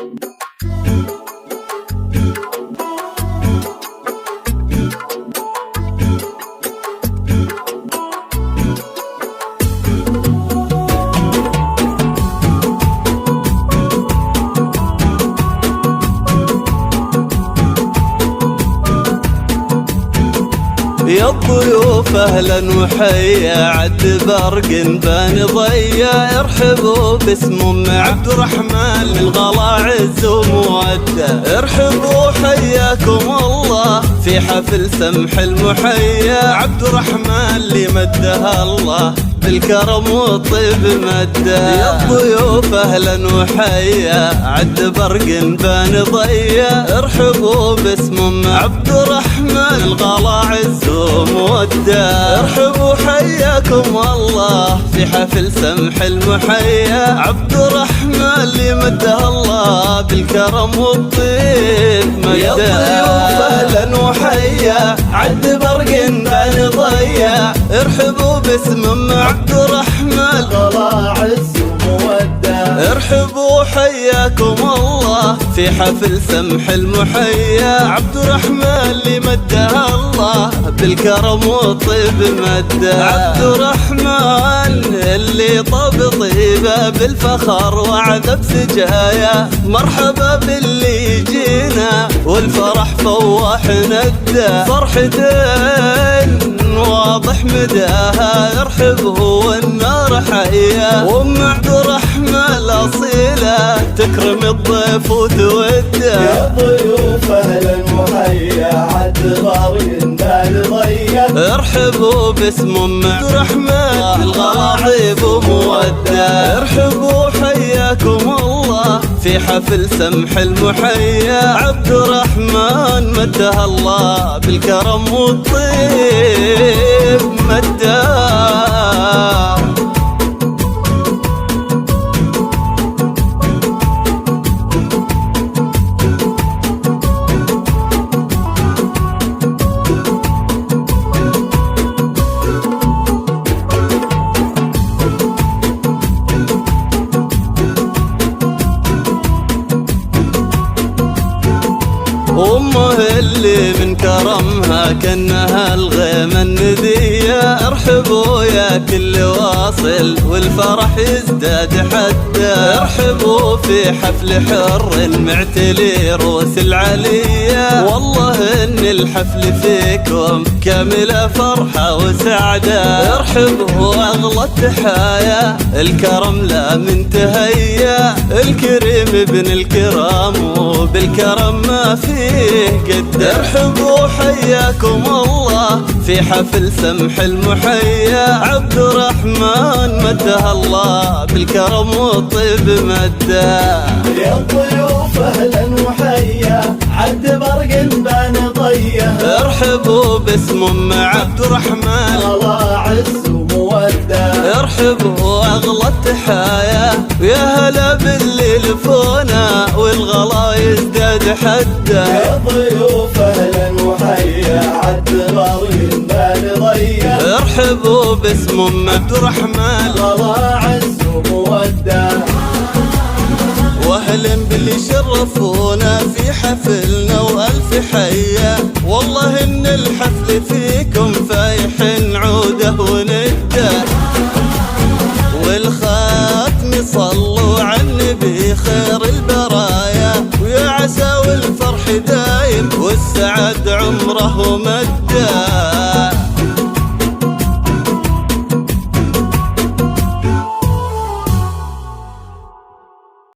يا الضيوف اهلا وحيا عد برق بان ضيا، ارحبوا باسم ام عبد الرحمن للغلا عز وموده، ارحبوا حياكم الله في حفل سمح المحيا، عبد الرحمن اللي مدها الله بالكرم والطيب مده. يا الضيوف اهلا وحيا عد برق بان ضيا، ارحبوا باسم ام عبد الرحمن الغلا عز وموده، ارحبوا حياكم الله في حفل سمح المحيا، عبد الرحمن اللي مده الله بالكرم والطيب مده. يا الضيوف اهلا وحيا عد برق بان ضيا، ارحبوا باسم ام عبد الرحمن غلا عز وموده، ارحبوا حياكم الله في حفل سمح المحيا، عبد الرحمن اللي مدها الله بالكرم والطيب مده. عبد الرحمن اللي طاب طيبه بالفخر وعذب سجايا، مرحبا باللي يجينا والفرح فواح نده، فرحتين واضح مداها، ارحب هو النار حيا، وام عبد الرحمن الاصيله تكرم الضيف وتوده. يا ضيوف اهلا وحيا عد برق بان ضيا، ارحبوا باسم ام عبد الرحمن الغلا عيب وموده، ارحبوا حياكم الله في حفل سمح المحيا، عبد الرحمن مدها الله بالكرم والطيب مده. أمه اللي من كرمها كأنها الغيمة الندية، ارحبوا يا كل واصل والفرح يزداد حده، ارحبوا في حفل حر معتلي روس العلية، والله ان الحفل فيكم كاملة فرحة وسعدة، ارحبوا اغلى التحايا الكرم لا منتهيا، الكريم ابن الكرام وبالكرم ما فيه قد، ارحبوا حياكم الله في حفل سمح المحيا، عبد الرحمن مدها الله بالكرم والطيب مده. يا الضيوف اهلا وحيا عد برق بان ضيا، ارحبوا باسم ام عبد الرحمن غلا عز وموده، ارحبوا اغلى التحايا، ويا هلا باللي لفونا والغلا يزداد حده. يا ضيوف اهلا وحيا عد برق بان ضيا، ارحبوا باسم ام عبد الرحمن غلا عز وموده، واهلا باللي شرفونا في حفلنا والف حيا، والله ان الحفل فيكم فايح عوده ونده، والخاتم صلوا على النبي خير البرايا، ويا عسى والفرح دايم والسعد عمره مده.